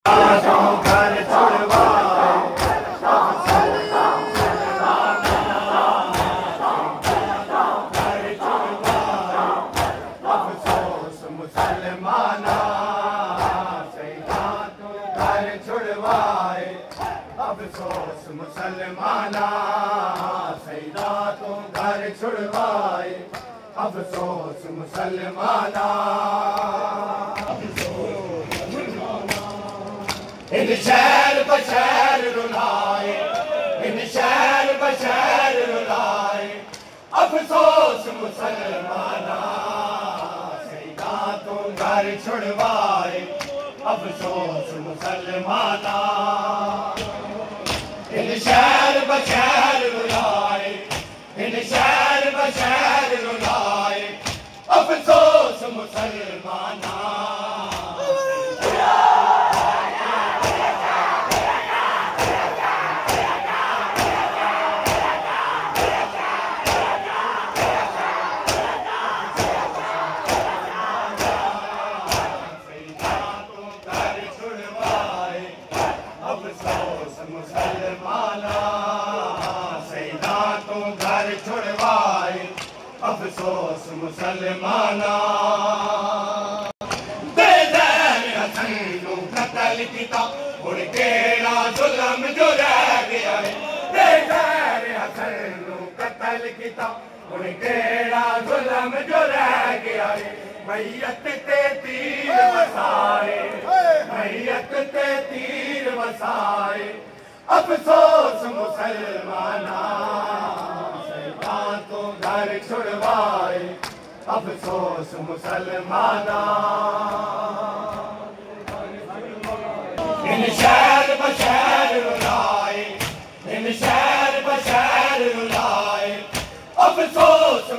घर छुड़वाए अफसोस मुसलमाना सैदा तो घर छुड़वाए अफसोस मुसलमाना सैदा तो घर छुड़वाए अफसोस मुसलमाना इन शहर बशहर रुलाए इन शहर बशहर रुलाए अफसोस मुसलमाना सैदा तो घर छुड़वाए अफसोस मुसलमाना इन शहर बशहर रुलाए इन शहर बशहर रुलाए अफसोस मुसलमाना अफसोस मुसलमाना सैदा तो घर छुड़वाए अफसोस मुसलमाना दे हसन नू कतल किता हुण केड़ा जुल्म जो रह गया है दे हसन नू कतल किता हुण केड़ा जुल्म जो रह गया है मैयत ते तीर वसाए मैयत ते तीर वसाए अफसोस मुसलमाना सैदा तो घर छुड़वाए अफसोस मुसलमाना इन शहर बशहर रुलाए इन शहर बशहर रुलाए अफसोस